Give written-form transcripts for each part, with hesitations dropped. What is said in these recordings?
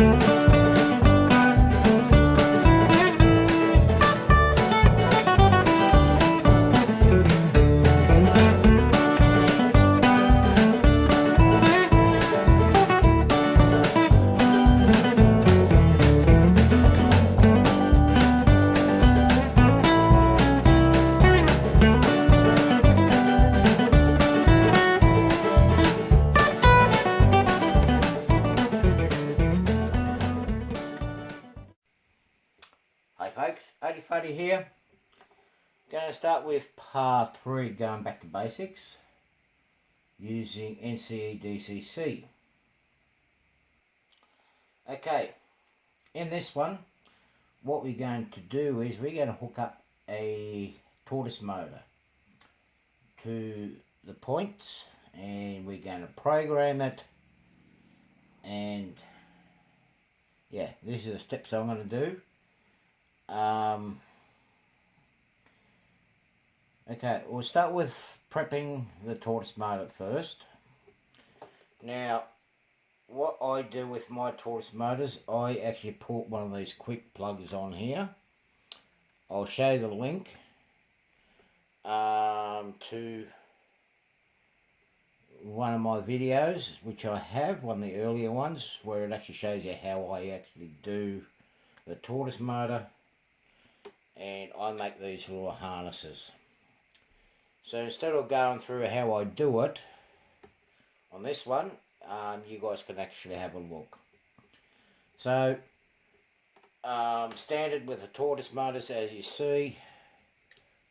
Hey folks, 80 here. Going to start with part 3, going back to basics, using NCE DCC. Okay, in this one, what we're going to do is we're going to hook up a Tortoise motor to the points, and we're going to program it, and yeah, these are the steps I'm going to do. Okay, we'll start with prepping the Tortoise motor first. Now, what I do with my Tortoise motors, I actually put one of these quick plugs on here. I'll show you the link to one of my videos, which I have, one of the earlier ones, where it actually shows you how I actually do the Tortoise motor. And I make these little harnesses. So instead of going through how I do it on this one, you guys can actually have a look. So standard with the Tortoise motors, as you see,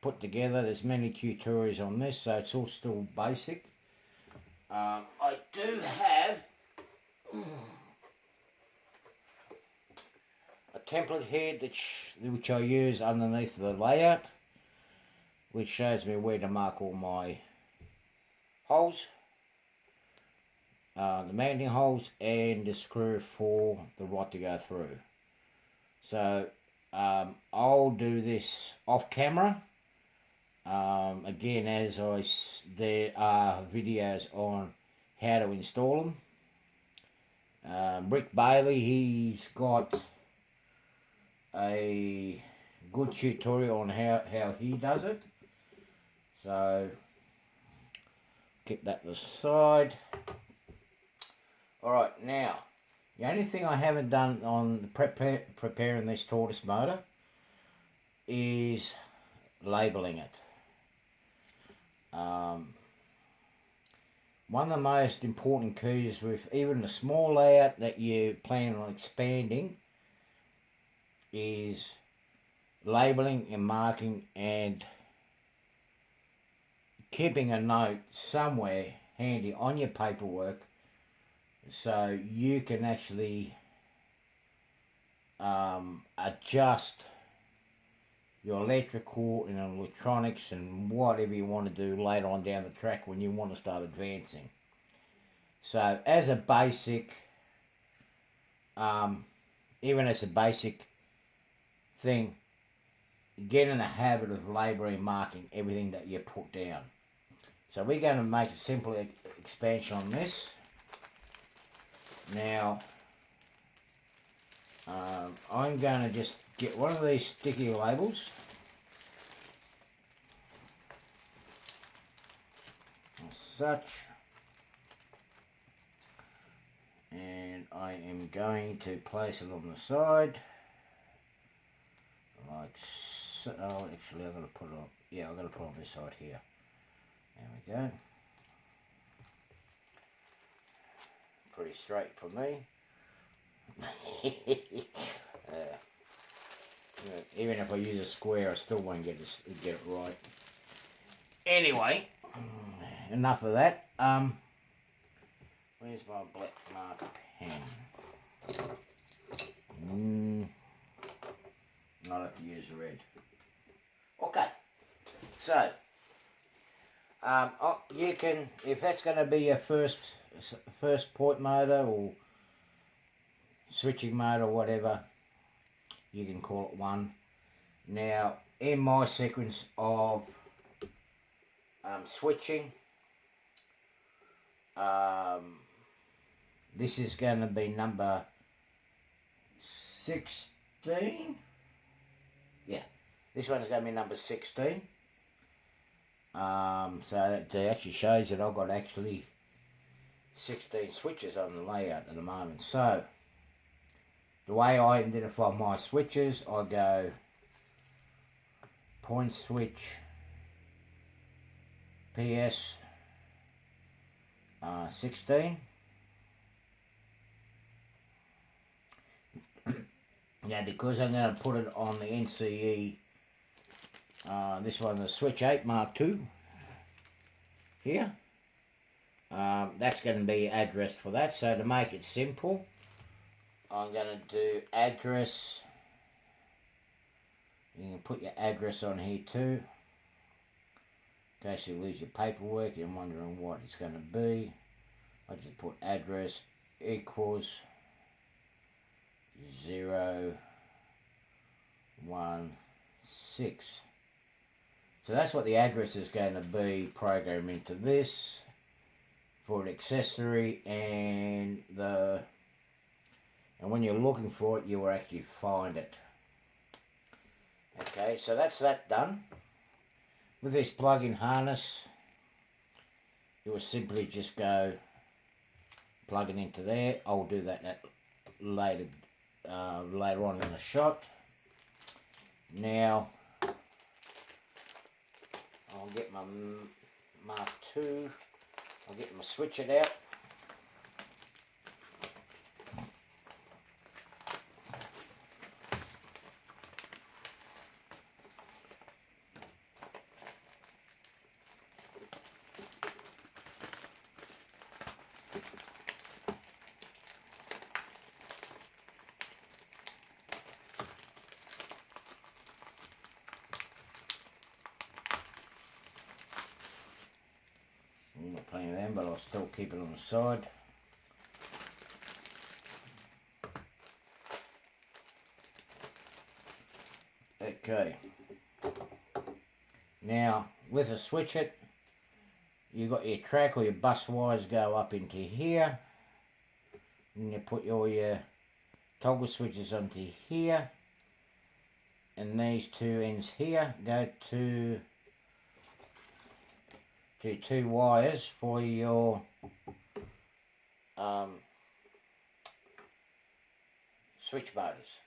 put together. There's many tutorials on this, so it's all still basic. I do have a template head which I use underneath the layout, which shows me where to mark all my holes, the mounting holes, and the screw for the rod to go through. So I'll do this off camera. Again, there are videos on how to install them. Rick Bailey, he's got a good tutorial on how he does it, so keep that to the side. Alright, now the only thing I haven't done on preparing this Tortoise motor is labelling it. One of the most important keys with even a small layout that you plan on expanding is labelling and marking, and keeping a note somewhere handy on your paperwork so you can actually adjust your electrical and electronics and whatever you want to do later on down the track when you want to start advancing. So as a basic, even as a basic thing, get in a habit of labelling, marking everything that you put down. So we're going to make a simple expansion on this. Now I'm going to just get one of these sticky labels, as such, and I am going to place it on the side like so. Oh, actually I'm going to put it on, yeah, I'm going to put it on this side here. There we go. Pretty straight for me. Even if I use a square, I still won't get it right. Anyway, enough of that. Where's my black marker pen? I'll have to use red. Okay, so you can, if that's going to be your first point motor or switching motor or whatever, you can call it one. Now in my sequence of switching, this is going to be number 16. Yeah, this one's going to be number 16. So that actually shows that I've got actually 16 switches on the layout at the moment. So the way I identify my switches, I go point switch, PS 16. Now because I'm going to put it on the NCE, this one, the Switch 8 Mark II here, that's going to be addressed for that. So to make it simple, I'm going to do address. You can put your address on here too, in case you lose your paperwork, you're wondering what it's going to be. I just put address equals 0, 1, 6. So that's what the address is going to be programmed into this for an accessory, and when you're looking for it, you will actually find it. Okay, so that's that done. With this plug-in harness, you will simply just go plug it into there. I'll do that later on in the shot. Now I'll get my Mark II. I'll get my Switch It out. I'm not playing them, but I'll still keep it on the side. Okay. Now, with a Switch It, you've got your track or your bus wires go up into here. And you put all your toggle switches onto here. And these two ends here go to two wires for your switch motors.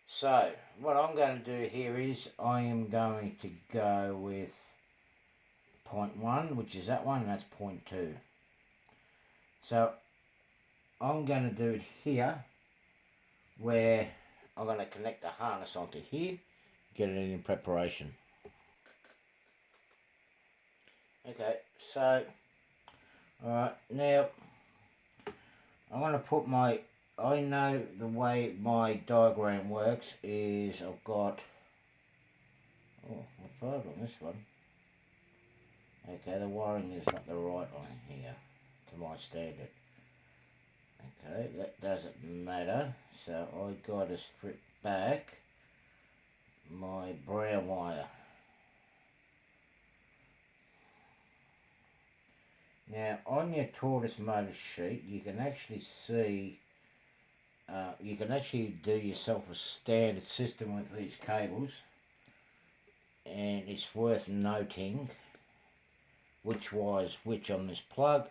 So what I'm going to do here is I am going to go with point 1, which is that one, and that's point 2. So I'm going to do it here, where I'm going to connect the harness onto here, get it in preparation. Okay, so alright, now I'm going to put I know the way my diagram works is I've got, I failed on this one. Okay, the wiring is not the right one here, to my standard. Okay, that doesn't matter, so I got to strip back my brown wire. Now on your Tortoise motor sheet you can actually see, you can actually do yourself a standard system with these cables, and it's worth noting which wire's which on this plug,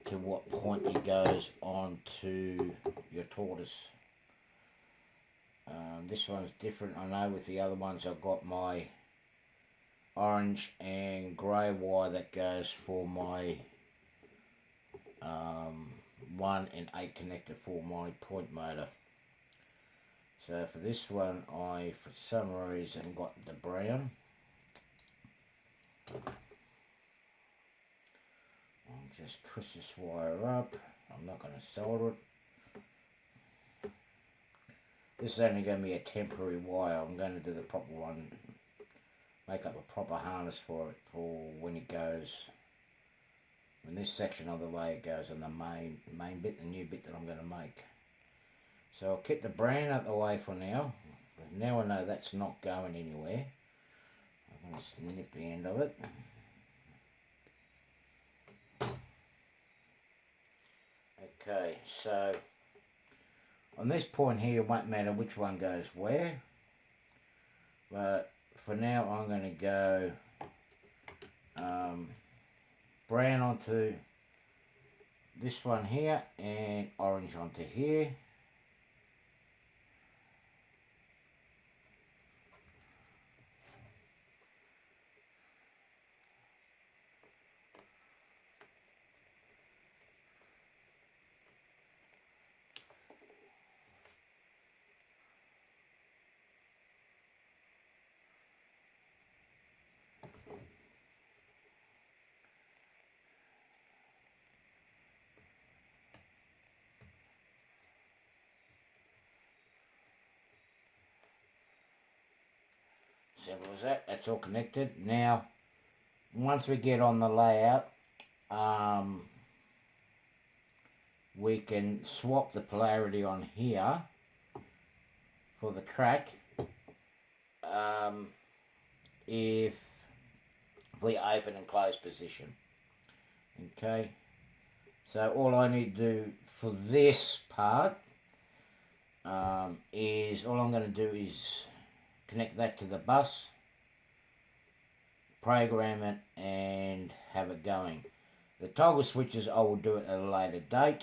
to what point it goes on to your Tortoise. This one's different, I know. With the other ones I've got my orange and grey wire that goes for my 1 and 8 connector for my point motor. So for this one I, for some reason, got the brown. I'll just twist this wire up. I'm not going to solder it. This is only going to be a temporary wire. I'm going to do the proper one, make up a proper harness for it for when it goes, in this section of the way it goes on the main bit, the new bit that I'm going to make. So I'll keep the brown out the way for now. Now I know that's not going anywhere. I'm going to snip the end of it. Okay, so on this point here, it won't matter which one goes where, but for now I'm going to go brown onto this one here and orange onto here. Simple as that. That's all connected. Now, once we get on the layout, we can swap the polarity on here for the track if we open and close position. Okay, so all I need to do for this part is all I'm going to do is connect that to the bus, program it and have it going. The toggle switches I will do it at a later date.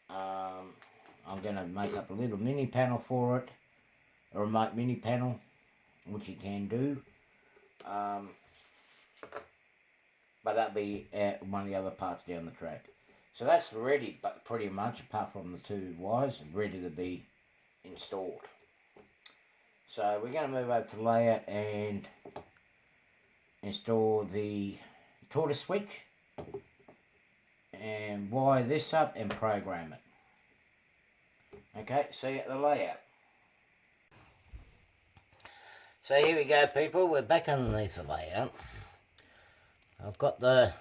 I'm going to make up a little mini panel for it, a remote mini panel, which you can do. But that'll be one of the other parts down the track. So that's ready, but pretty much, apart from the two wires, ready to be installed. So we're going to move over to layout and install the Tortoise switch and wire this up and program it. Okay, see you at the layout. So here we go, people, we're back underneath the layout. I've got the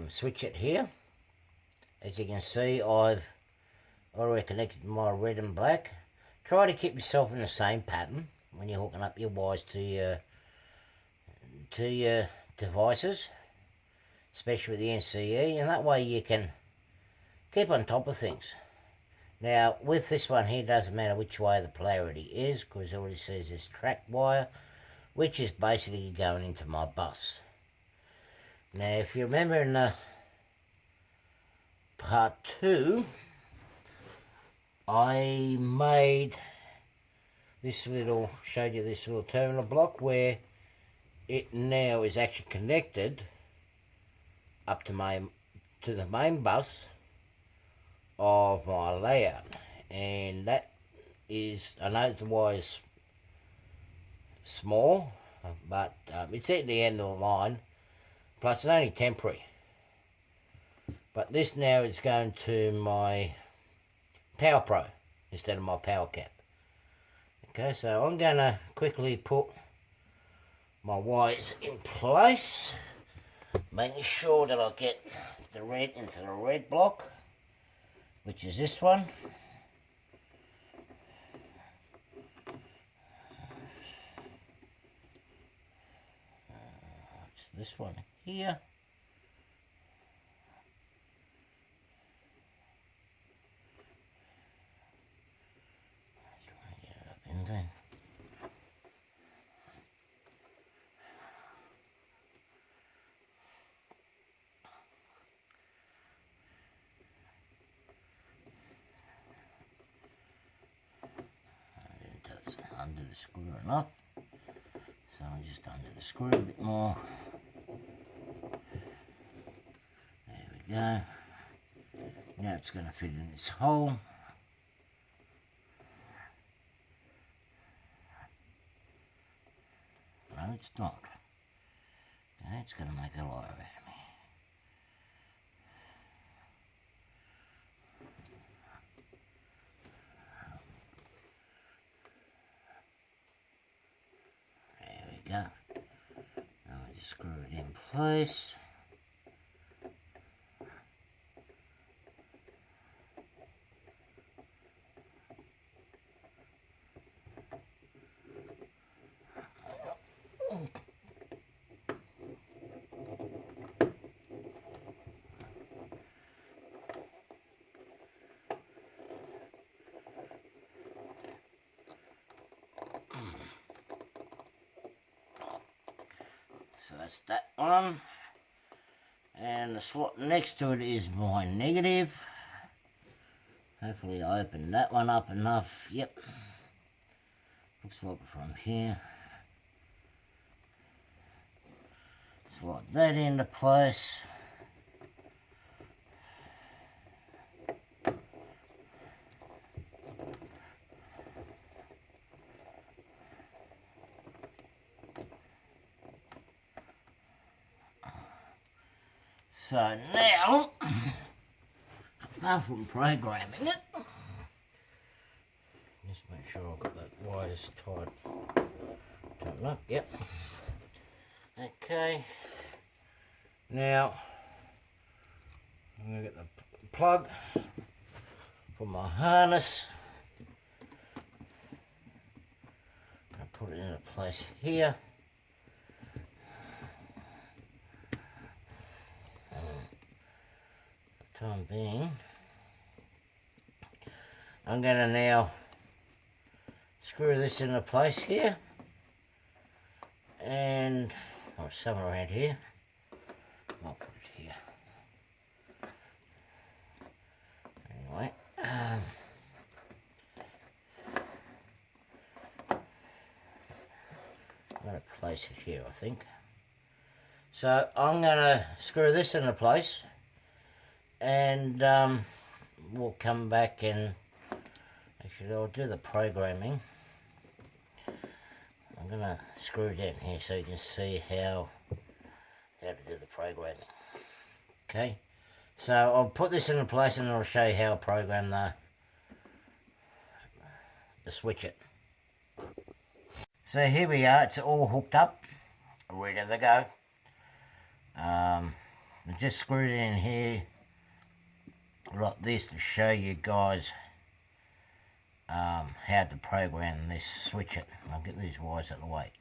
Switch It here. As you can see, I've already connected my red and black. Try to keep yourself in the same pattern when you're hooking up your wires to your devices, especially with the NCE, and that way you can keep on top of things. Now with this one here, it doesn't matter which way the polarity is, because it already says this track wire, which is basically going into my bus. Now if you remember in the part 2, I made this little, showed you this little terminal block where it now is actually connected up to the main bus of my layout, and that is, I know the wire's small, but it's at the end of the line, plus it's only temporary. But this now is going to my Power Pro instead of my Power Cab. Okay, so I'm going to quickly put my wires in place, making sure that I get the red into the red block, which is this one. It's this one here. There. Under the screw enough, so I'll just undo the screw a bit more. There we go. Now it's going to fit in this hole. No, it's not. Okay, it's going to make a liar out of me. There we go. Now I just screw it in place. So that's that one. And the slot next to it is my negative. Hopefully I opened that one up enough. Yep. Looks like from here. Slide that into place. So now, apart from programming it, just make sure I've got that wires tighten up, yep. Okay, now I'm going to get the plug for my harness. I'll put it into place here. Time being, I'm going to now screw this into place here, and or somewhere around here. I'll put it here. Anyway, I'm going to place it here, I think. So I'm going to screw this into place. And we'll come back and actually I'll do the programming. I'm going to screw down here so you can see how to do the programming. Okay, so I'll put this into place and I'll show you how I program the Switch It. So here we are, it's all hooked up, ready to go. I just screwed it in here like this to show you guys how to program this Switch It. I'll get these wires out of the way.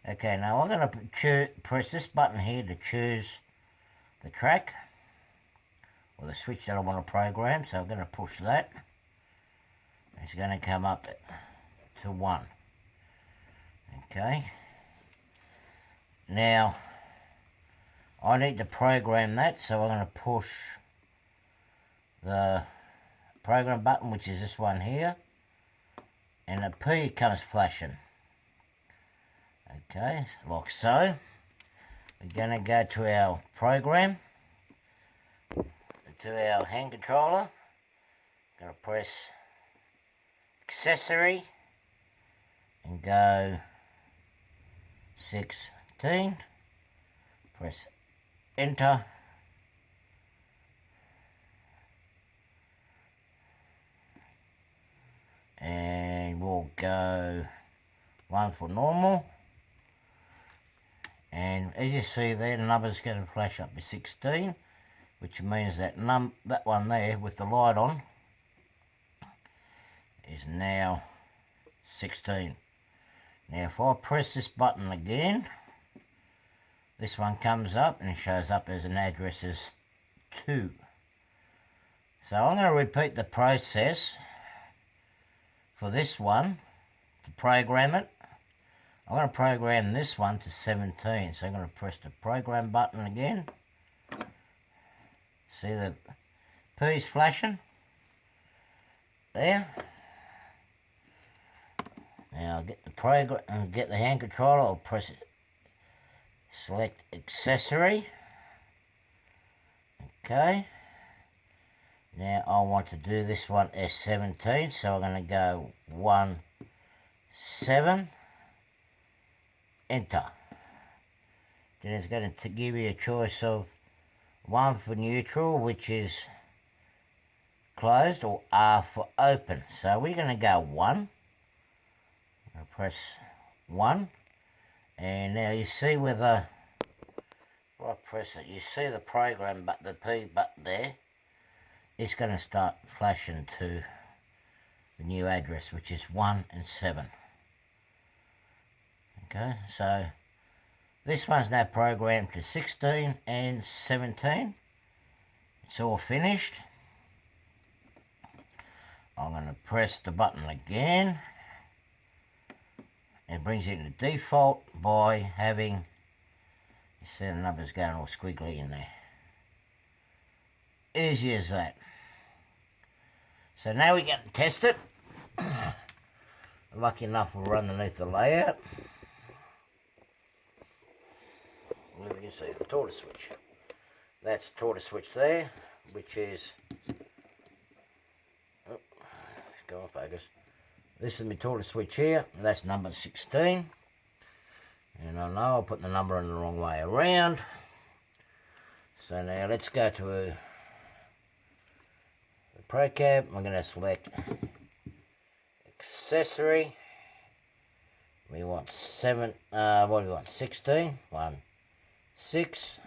Okay, now I'm going to press this button here to choose the track or the switch that I want to program. So I'm going to push that. It's going to come up to 1. Okay. Now I need to program that, so I'm going to push the program button, which is this one here, and the P comes flashing. Okay, like so. We're going to go to our program, to our hand controller. Going to press accessory and go 16. Press enter. And we'll go 1 for normal. And as you see there, the number's going to flash up to 16, which means that that one there with the light on is now 16. Now if I press this button again, this one comes up and it shows up as an address as 2. So I'm going to repeat the process for this one to program it. I'm going to program this one to 17, so I'm going to press the program button again. See the P's flashing there. Now I'll get the program and get the hand controller. I'll press it. Select accessory. Okay. Now I want to do this one as 17, so I'm going to go 1, 7. Enter. Then it's going to give you a choice of 1 for neutral, which is closed, or R for open. So we're going to go 1. I'll press 1. And now you see where the, if I press it, you see the program but the P button there. It's going to start flashing to the new address, which is 1 and 7. Okay, so this one's now programmed to 16 and 17. It's all finished. I'm going to press the button again. It brings it into default by having see the numbers going all squiggly in there. Easy as that. So now we get to test it. Lucky enough we'll run underneath the layout. There we can see the Tortoise switch. That's Tortoise switch there, which is, oh, go on focus. This is my Tortoise switch here, that's number 16. And I know I put the number in the wrong way around. So now let's go to the Power Cab. I'm going to select accessory. We want 7, what do we want? 16. 1, 6.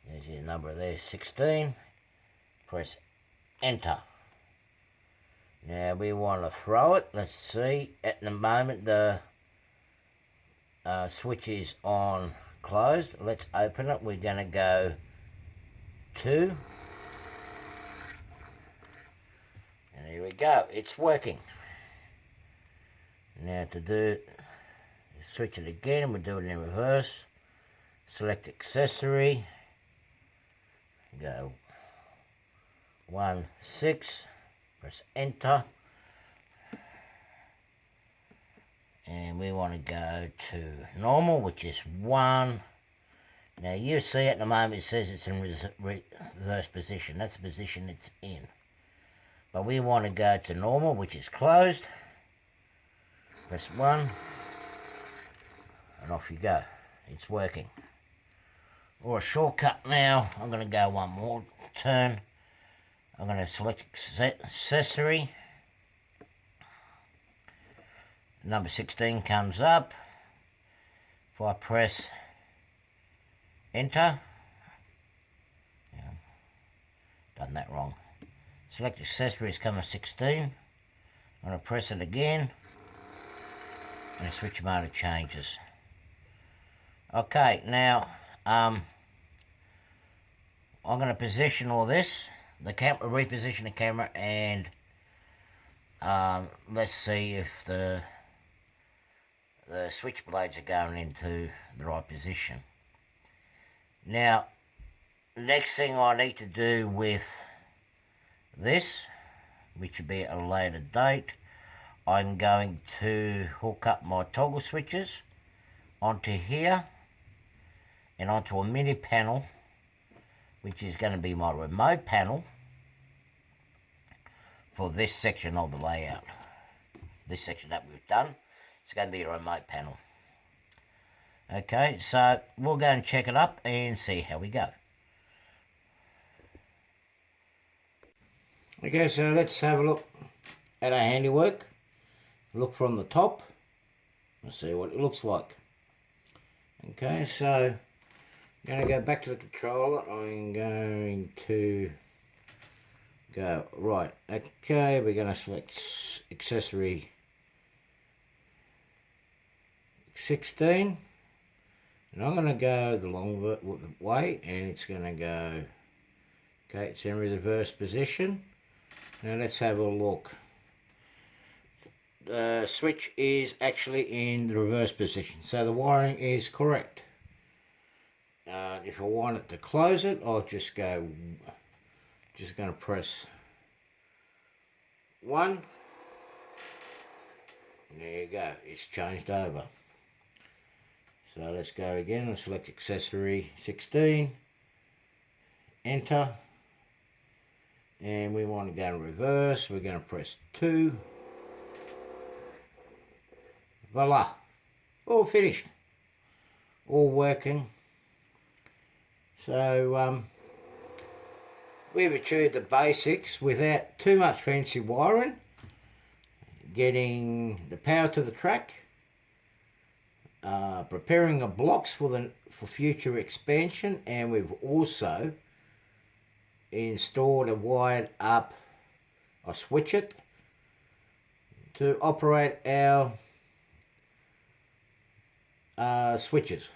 There's your number there, 16. Press enter. Now we want to throw it. Let's see. At the moment the switch is on closed. Let's open it. We're going to go 2. And here we go. It's working. Now to do, switch it again. We'll do it in reverse. Select accessory. Go 1, 6. Press enter. And we want to go to normal, which is 1. Now you see at the moment it says it's in reverse position. That's the position it's in. But we want to go to normal, which is closed. Press 1. And off you go. It's working. Or a shortcut now, I'm going to go one more turn. I'm going to select accessory. Number 16 comes up. If I press enter, done that wrong. Select accessory is coming 16. I'm going to press it again, and the switch motor changes. Okay, now I'm going to position all this, the camera, reposition the camera, and let's see if the switch blades are going into the right position. Now, next thing I need to do with this, which will be at a later date, I'm going to hook up my toggle switches onto here and onto a mini panel, which is going to be my remote panel for this section of the layout. This section that we've done, it's going to be a remote panel. Okay, so we'll go and check it up and see how we go. Okay, so let's have a look at our handiwork. Look from the top and see what it looks like. Okay, so I'm going to go back to the controller. I'm going to go right. Okay, we're going to select accessory 16. And I'm going to go the long way, and it's going to go, okay, it's in reverse position. Now let's have a look. The switch is actually in the reverse position, so the wiring is correct. If I wanted to close it, I'll just go, just going to press 1. There you go, it's changed over. So let's go again and select accessory 16, enter, and we want to go in reverse. We're going to press 2. Voila, all finished, all working. So we've achieved the basics without too much fancy wiring, getting the power to the track, preparing the blocks for future expansion, and we've also installed a wired up a Switch It to operate our switches.